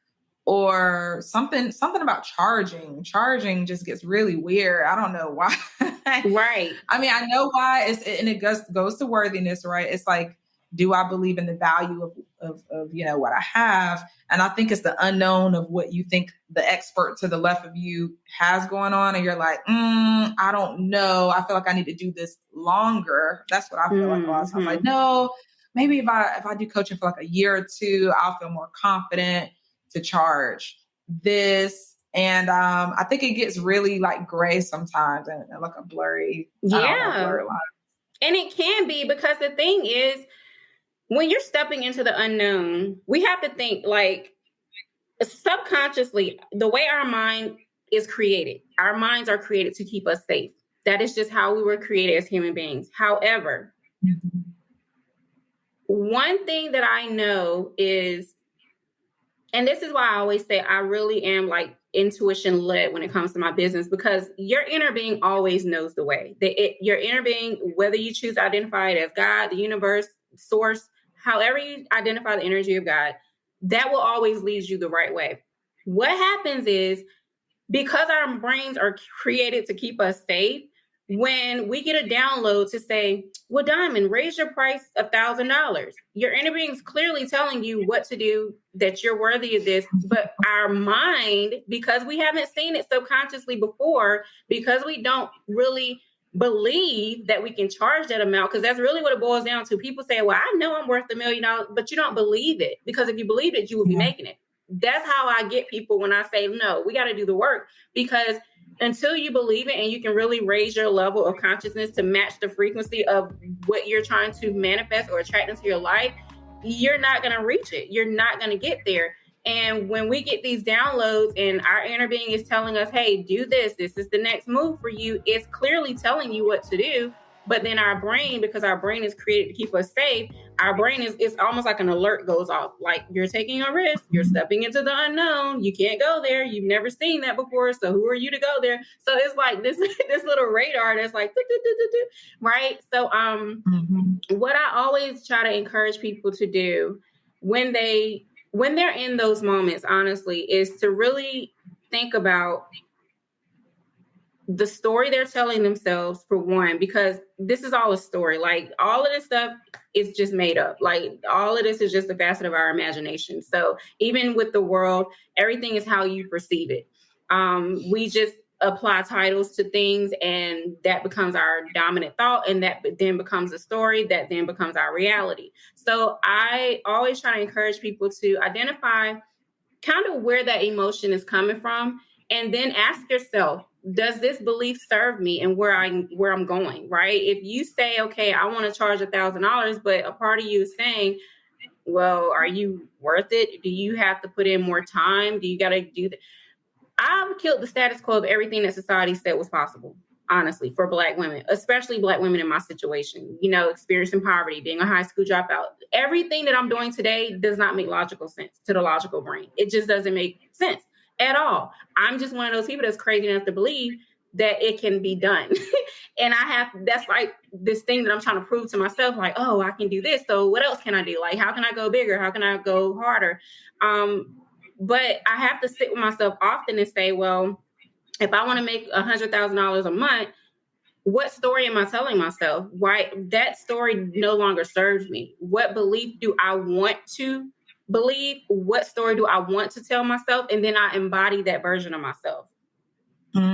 or something about charging. Charging just gets really weird. I don't know why. Right. I mean, I know why, and it goes to worthiness, right? It's like, do I believe in the value of what I have? And I think it's the unknown of what you think the expert to the left of you has going on. And you're like, I don't know. I feel like I need to do this longer. That's what I feel like a lot of times. Like, no, maybe if I do coaching for like a year or two, I'll feel more confident to charge this. And I think it gets really like gray sometimes and like a blurry, blurry line. And it can be, because the thing is, when you're stepping into the unknown, we have to think like subconsciously, the way our mind is created. Our minds are created to keep us safe. That is just how we were created as human beings. However, one thing that I know is, and this is why I always say I really am like intuition led when it comes to my business, because your inner being always knows the way. Your inner being, whether you choose to identify it as God, the universe, source, however you identify the energy of God, that will always lead you the right way. What happens is, because our brains are created to keep us safe, when we get a download to say, well, Diamond, raise your price $1,000. Your inner being is clearly telling you what to do, that you're worthy of this. But our mind, because we haven't seen it subconsciously before, because we don't really believe that we can charge that amount, because that's really what it boils down to. People say, well, I know I'm worth $1 million, but you don't believe it, because if you believe it, you would be making it. That's how I get people when I say, no, we got to do the work, because until you believe it and you can really raise your level of consciousness to match the frequency of what you're trying to manifest or attract into your life, you're not going to reach it. You're not going to get there. And when we get these downloads and our inner being is telling us, hey, do this, this is the next move for you, it's clearly telling you what to do. But then our brain, because our brain is created to keep us safe, our brain it's almost like an alert goes off. Like, you're taking a risk, you're stepping into the unknown, you can't go there, you've never seen that before, so who are you to go there? So it's like this little radar that's like, right? So what I always try to encourage people to do when they're in those moments, honestly, is to really think about the story they're telling themselves, for one, because this is all a story. Like, all of this stuff is just made up. Like, all of this is just a facet of our imagination. So even with the world, everything is how you perceive it. We just apply titles to things, and that becomes our dominant thought, and that then becomes a story that then becomes our reality. So I always try to encourage people to identify kind of where that emotion is coming from, and then ask yourself, does this belief serve me and where I'm going, right? If you say, okay, I want to charge $1,000, but a part of you is saying, well, are you worth it? Do you have to put in more time? Do you got to do that? I've killed the status quo of everything that society said was possible, honestly, for Black women, especially Black women in my situation, experiencing poverty, being a high school dropout. Everything that I'm doing today does not make logical sense to the logical brain. It just doesn't make sense at all. I'm just one of those people that's crazy enough to believe that it can be done. And that's like this thing that I'm trying to prove to myself, like, oh, I can do this. So what else can I do? Like, how can I go bigger? How can I go harder? But I have to sit with myself often and say, well, if I want to make $100,000 a month, what story am I telling myself? Why that story no longer serves me? What belief do I want to believe? What story do I want to tell myself? And then I embody that version of myself. But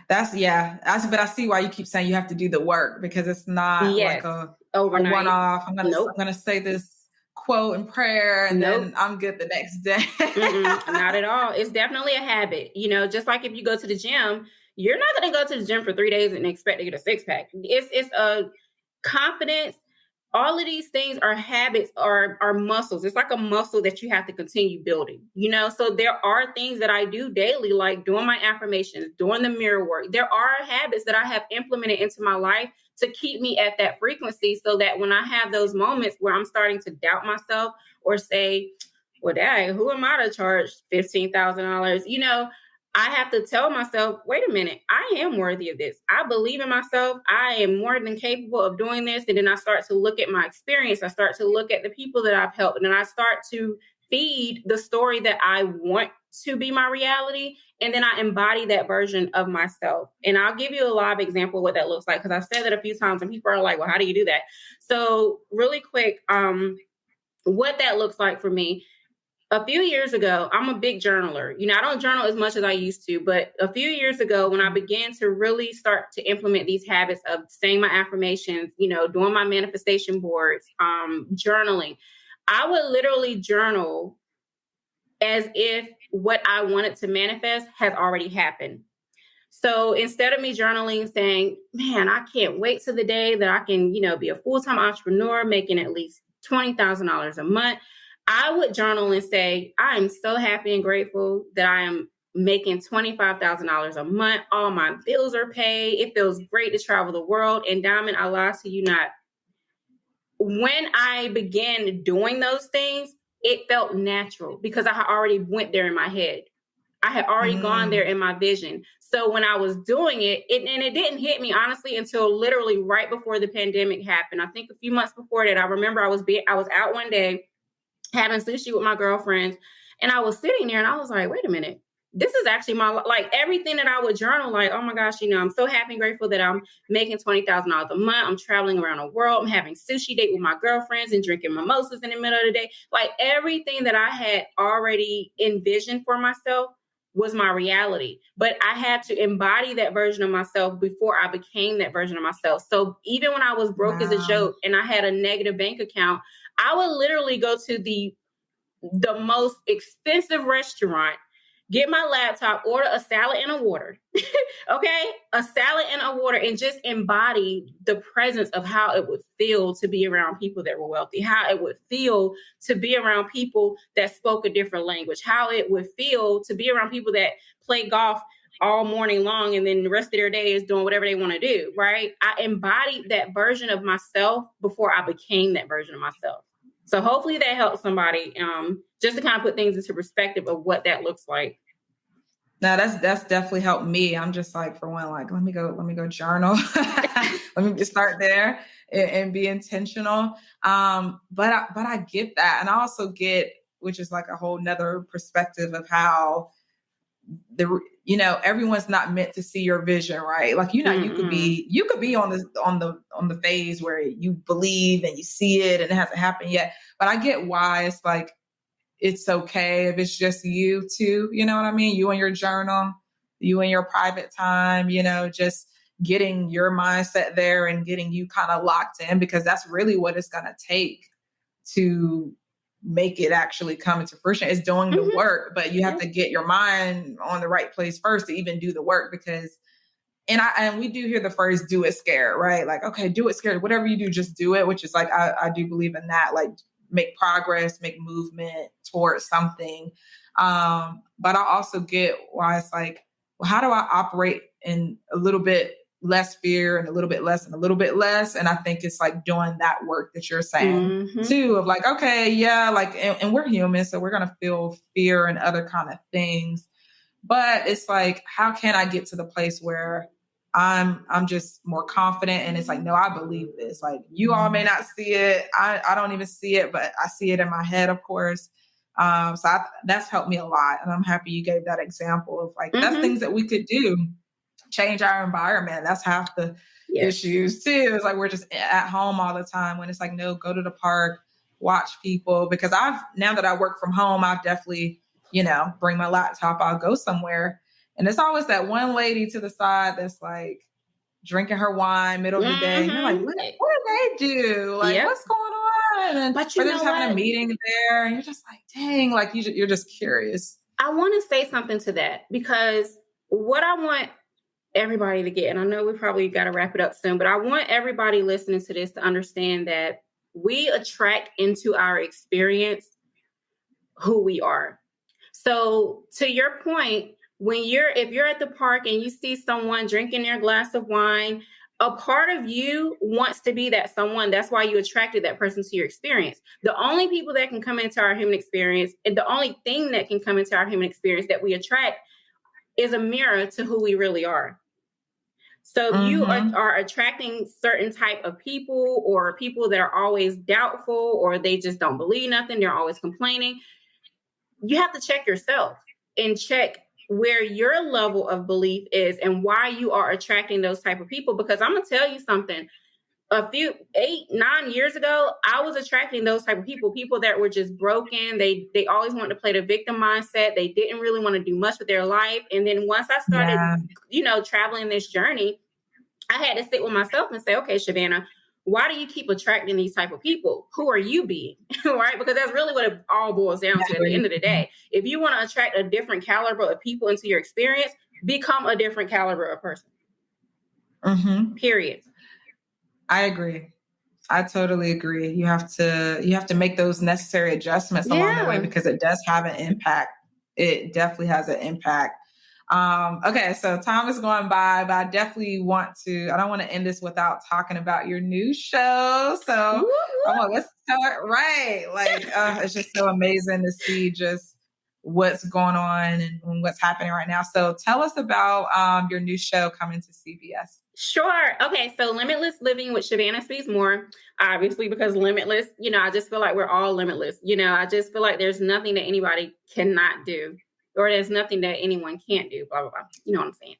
I see why you keep saying you have to do the work, because it's not like a one-off. I'm going to say this quote and prayer and Nope. then I'm good the next day. Not at all. It's definitely a habit. Just like if you go to the gym, you're not going to go to the gym for 3 days and expect to get a six pack. It's a confidence. All of these things are habits, are muscles. It's like a muscle that you have to continue building, So there are things that I do daily, like doing my affirmations, doing the mirror work. There are habits that I have implemented into my life to keep me at that frequency so that when I have those moments where I'm starting to doubt myself or say, well, dang, who am I to charge $15,000? I have to tell myself, wait a minute, I am worthy of this. I believe in myself. I am more than capable of doing this. And then I start to look at my experience. I start to look at the people that I've helped. And then I start to feed the story that I want to be my reality. And then I embody that version of myself. And I'll give you a live example of what that looks like, because I've said that a few times and people are like, well, how do you do that? So really quick, what that looks like for me. A few years ago, I'm a big journaler. I don't journal as much as I used to, but a few years ago, when I began to really start to implement these habits of saying my affirmations, doing my manifestation boards, journaling, I would literally journal as if what I wanted to manifest has already happened. So instead of me journaling saying, man, I can't wait to the day that I can, be a full-time entrepreneur making at least $20,000 a month, I would journal and say, I am so happy and grateful that I am making $25,000 a month. All my bills are paid. It feels great to travel the world. And Diamond, I lie to you not. When I began doing those things, it felt natural because I had already went there in my head. I had already gone there in my vision. So when I was doing it, and it didn't hit me honestly until literally right before the pandemic happened. I think a few months before that, I remember I was out one day having sushi with my girlfriends, and I was sitting there and I was like, wait a minute, this is actually like everything that I would journal, like, oh my gosh, I'm so happy and grateful that I'm making $20,000 a month. I'm traveling around the world. I'm having sushi date with my girlfriends and drinking mimosas in the middle of the day. Like everything that I had already envisioned for myself was my reality. But I had to embody that version of myself before I became that version of myself. So even when I was broke as a joke and I had a negative bank account, I would literally go to the most expensive restaurant, get my laptop, order a salad and a water. Okay? A salad and a water, and just embody the presence of how it would feel to be around people that were wealthy, how it would feel to be around people that spoke a different language, how it would feel to be around people that play golf all morning long and then the rest of their day is doing whatever they want to do, right? I embodied that version of myself before I became that version of myself. So hopefully that helps somebody, just to kind of put things into perspective of what that looks like. No, that's definitely helped me. I'm just like, for one, like, let me go journal. Let me just start there and be intentional. But I get that. And I also get, which is like a whole nother perspective of how everyone's not meant to see your vision, right? Like, you could be on the phase where you believe and you see it and it hasn't happened yet. But I get why it's like, it's okay if it's just you too. You know what I mean? You and your journal, you and your private time, just getting your mindset there and getting you kind of locked in, because that's really what it's going to take to make it actually come into fruition. Is doing the work, but you have to get your mind on the right place first to even do the work, because and we do hear the phrase, do it scared, right? Like, okay, do it scared. Whatever you do, just do it, which is like, I do believe in that, like make progress, make movement towards something. But I also get why it's like, well, how do I operate in a little bit less fear and a little bit less and a little bit less? And I think it's like doing that work that you're saying too, of like, okay, yeah, like, and we're human, so we're going to feel fear and other kind of things. But it's like, how can I get to the place where I'm just more confident? And it's like, no, I believe this. Like, you all may not see it. I don't even see it, but I see it in my head, of course. That's helped me a lot. And I'm happy you gave that example of like, that's things that we could do. Change our environment. That's half the issues too. It's like, we're just at home all the time, when it's like, no, go to the park, watch people. Because now that I work from home, I've definitely, bring my laptop, I'll go somewhere. And it's always that one lady to the side that's like drinking her wine middle of the day. And you're like, what do they do? Like, what's going And then, but or they're just having a meeting there, and you're just like, dang, like you're just curious. I want to say something to that, because what I want everybody to get, and I know we probably got to wrap it up soon, but I want everybody listening to this to understand that we attract into our experience who we are. So to your point, if you're at the park and you see someone drinking their glass of wine, a part of you wants to be that someone. That's why you attracted that person to your experience. The only people that can come into our human experience, and the only thing that can come into our human experience that we attract, is a mirror to who we really are. So you are attracting certain type of people, or people that are always doubtful, or they just don't believe nothing. They're always complaining. You have to check yourself and check where your level of belief is and why you are attracting those type of people. Because I'm going to tell you something. A few 8-9 years ago, I was attracting those type of people that were just broken. They always wanted to play the victim mindset. They didn't really want to do much with their life. And then once I started, traveling this journey, I had to sit with myself and say, okay, Shavannah, why do you keep attracting these type of people? Who are you being? Right? Because that's really what it all boils down to at the end of the day. If you want to attract a different caliber of people into your experience, become a different caliber of person. Period. I agree. I totally agree. You have to make those necessary adjustments along the way, because it does have an impact. It definitely has an impact. Okay, so time is going by, but I definitely I don't want to end this without talking about your new show. So let's start right. Like, it's just so amazing to see just what's going on and what's happening right now. So tell us about your new show coming to CBS. Sure. Okay. So Limitless Living with Shavannah Speaks More, obviously, because limitless, I just feel like we're all limitless. I just feel like there's nothing that anybody cannot do, or there's nothing that anyone can't do, blah, blah, blah. You know what I'm saying?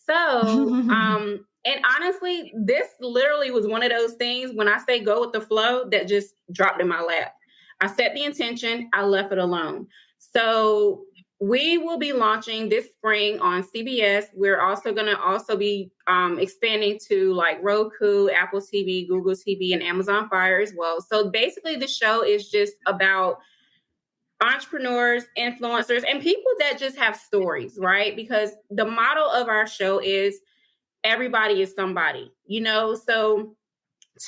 So, and honestly, this literally was one of those things, when I say go with the flow, that just dropped in my lap. I set the intention, I left it alone. So we will be launching this spring on CBS. We're also going to be expanding to like Roku, Apple TV, Google TV, and Amazon Fire as well. So basically the show is just about entrepreneurs, influencers, and people that just have stories, right? Because the model of our show is everybody is somebody, So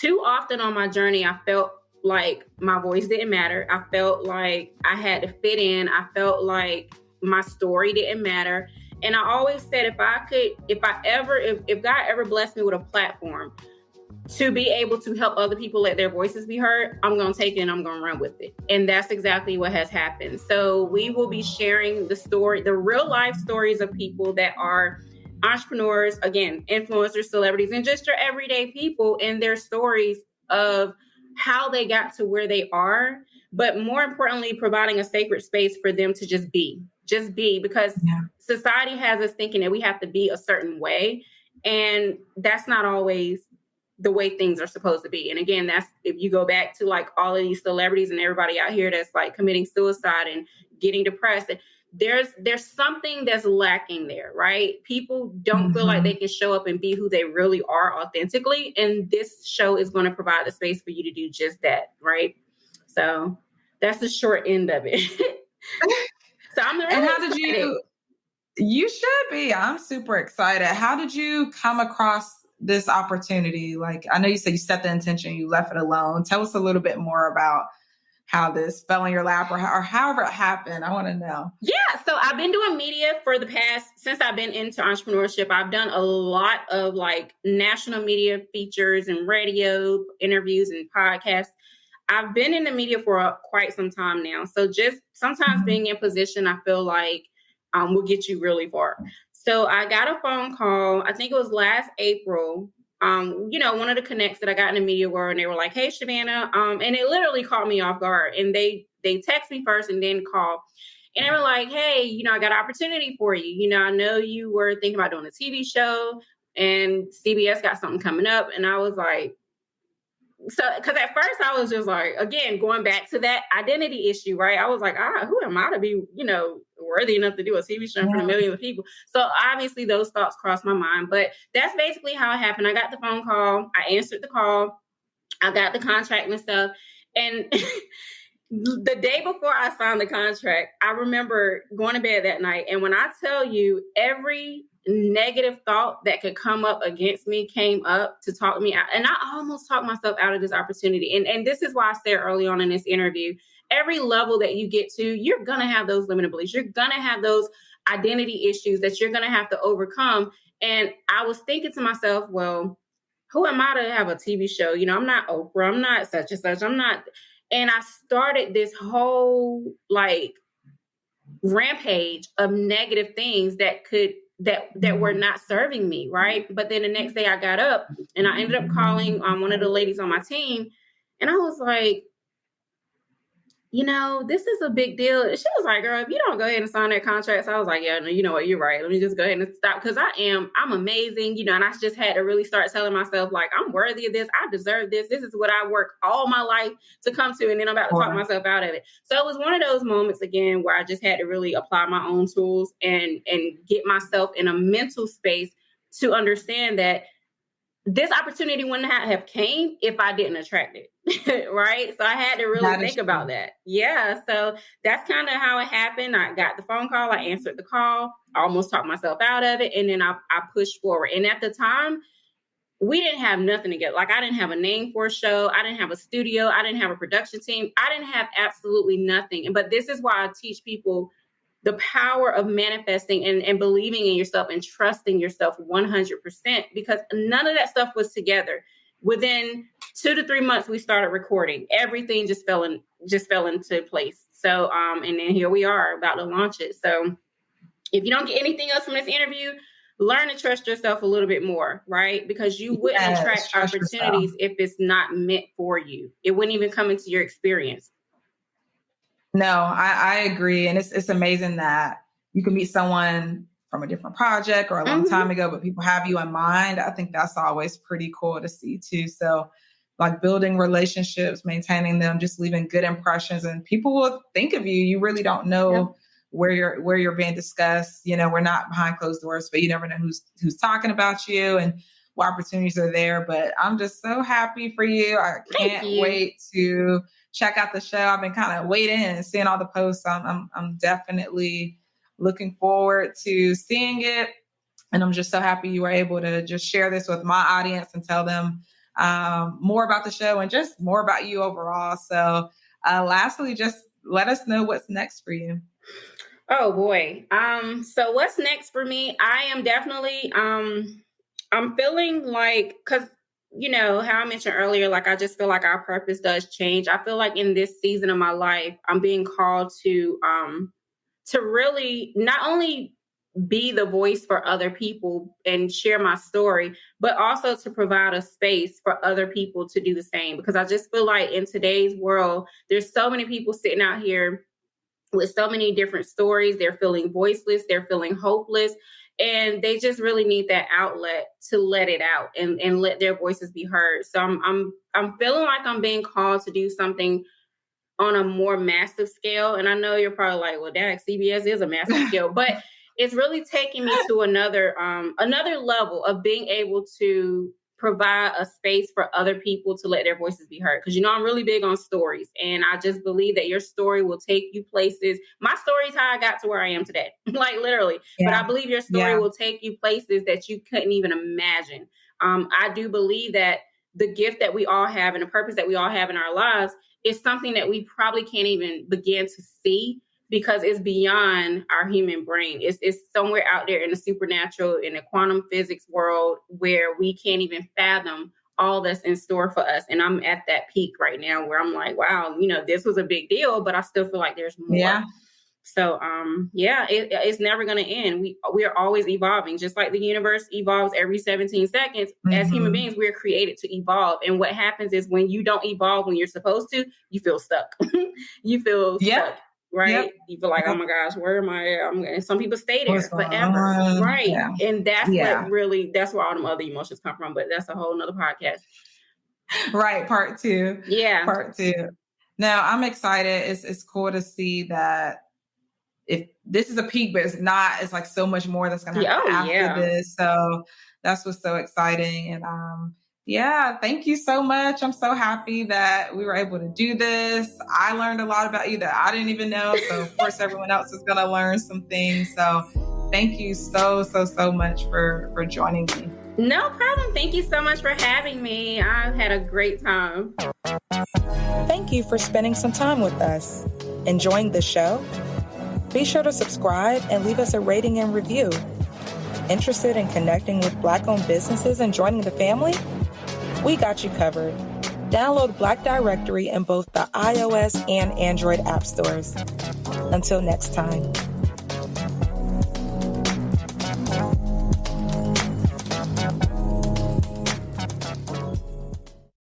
too often on my journey, I felt like my voice didn't matter. I felt like I had to fit in. I felt like my story didn't matter. And I always said, if God ever blessed me with a platform to be able to help other people let their voices be heard, I'm going to take it and I'm going to run with it. And that's exactly what has happened. So we will be sharing the real life stories of people that are entrepreneurs, again, influencers, celebrities, and just your everyday people, and their stories of how they got to where they are, but more importantly, providing a sacred space for them to just be, because society has us thinking that we have to be a certain way. And that's not always the way things are supposed to be. And again, that's if you go back to like all of these celebrities and everybody out here that's like committing suicide and getting depressed, there's something that's lacking there, right? People don't feel like they can show up and be who they really are authentically. And this show is going to provide the space for you to do just that, right? So that's the short end of it. So I'm really And how did you should be. I'm super excited. How did you come across this opportunity? Like, I know you said you set the intention, you left it alone. Tell us a little bit more about how this fell in your lap, or however it happened. I want to know. Yeah. So I've been doing media since I've been into entrepreneurship. I've done a lot of like national media features and radio interviews and podcasts. I've been in the media for quite some time now. So just sometimes being in position, I feel like will get you really far. So I got a phone call, I think it was last April. One of the connects that I got in the media world, and they were like, "Hey, Shavannah," and it literally caught me off guard. And they text me first and then call, and they were like, "Hey, I got an opportunity for you. I know you were thinking about doing a TV show, and CBS got something coming up." And I was like, because at first I was just like, again, going back to that identity issue, right? I was like, who am I to be, worthy enough to do a TV show in front of millions of people? So obviously those thoughts crossed my mind, but that's basically how it happened. I got the phone call. I answered the call. I got the contract and stuff. And the day before I signed the contract, I remember going to bed that night. And when I tell you, every negative thought that could come up against me came up to talk me out. And I almost talked myself out of this opportunity. And this is why I said early on in this interview, every level that you get to, you're going to have those limiting beliefs. You're going to have those identity issues that you're going to have to overcome. And I was thinking to myself, well, who am I to have a TV show? You know, I'm not Oprah. I'm not such and such. I'm not. And I started this whole like rampage of negative things that were not serving me, right? But then the next day I got up and I ended up calling one of the ladies on my team, and I was like, you know, this is a big deal. And she was like, girl, if you don't go ahead and sign that contract. So I was like, yeah, no, you know what? You're right. Let me just go ahead and stop. Cause I'm amazing, you know, and I just had to really start telling myself like, I'm worthy of this. I deserve this. This is what I worked all my life to come to. And then I'm about to talk myself out of it. So it was one of those moments again, where I just had to really apply my own tools and get myself in a mental space to understand that this opportunity wouldn't have came if I didn't attract it. Right. So I had to really think about that. Yeah. So that's kind of how it happened. I got the phone call. I answered the call. I almost talked myself out of it. And then I pushed forward. And at the time, we didn't have nothing together. Like I didn't have a name for a show. I didn't have a studio. I didn't have a production team. I didn't have absolutely nothing. But this is why I teach people the power of manifesting and believing in yourself and trusting yourself 100%, because none of that stuff was together. Within 2 to 3 months, we started recording. Everything just fell into place. So, and then here we are about to launch it. So if you don't get anything else from this interview, learn to trust yourself a little bit more, right? Because you wouldn't attract opportunities if it's not meant for you. It wouldn't even come into your experience. No, I agree. And it's amazing that you can meet someone from a different project or a long time ago, but people have you in mind. I think that's always pretty cool to see too. So like building relationships, maintaining them, just leaving good impressions, and people will think of you. You really don't know where you're being discussed. You know, we're not behind closed doors, but you never know who's talking about you and what opportunities are there. But I'm just so happy for you. I can't wait to check out the show. I've been kind of waiting and seeing all the posts. I'm definitely looking forward to seeing it. And I'm just so happy you were able to just share this with my audience and tell them more about the show and just more about you overall. So lastly, just let us know what's next for you. Oh boy. So what's next for me? I am definitely, I'm feeling like, cause you know, how I mentioned earlier, like, I just feel like our purpose does change. I feel like in this season of my life, I'm being called to really not only be the voice for other people and share my story, but also to provide a space for other people to do the same. Because I just feel like in today's world, there's so many people sitting out here with so many different stories. They're feeling voiceless, they're feeling hopeless, and they just really need that outlet to let it out and let their voices be heard. So I'm feeling like I'm being called to do something on a more massive scale. And I know you're probably like, well, Dag, CBS is a massive scale, but it's really taking me to another level of being able to provide a space for other people to let their voices be heard. Because, you know, I'm really big on stories, and I just believe that your story will take you places. My story is how I got to where I am today, like literally. Yeah. But I believe your story will take you places that you couldn't even imagine. I do believe that the gift that we all have and the purpose that we all have in our lives is something that we probably can't even begin to see, because it's beyond our human brain. It's somewhere out there in the supernatural, in the quantum physics world, where we can't even fathom all that's in store for us. And I'm at that peak right now where I'm like, wow, you know, this was a big deal, but I still feel like there's more. Yeah. So, it's never going to end. We are always evolving, just like the universe evolves every 17 seconds. As human beings, we're created to evolve. And what happens is when you don't evolve when you're supposed to, you feel stuck. You feel stuck. Right? Yep. You feel like, oh my gosh, where am I? And some people stay there forever. Right. Yeah. And that's what really, that's where all them other emotions come from. But that's a whole nother podcast. Right. Part 2. Yeah. Part 2. Now I'm excited. It's cool to see that if this is a peak, but it's not, it's like so much more that's going to happen after this. So that's what's so exciting. And Yeah, thank you so much. I'm so happy that we were able to do this. I learned a lot about you that I didn't even know. So of course everyone else is going to learn some things. So thank you so much for joining me. No problem. Thank you so much for having me. I've had a great time. Thank you for spending some time with us. Enjoying the show? Be sure to subscribe and leave us a rating and review. Interested in connecting with Black-owned businesses and joining the family? We got you covered. Download Black Directory in both the iOS and Android app stores. Until next time.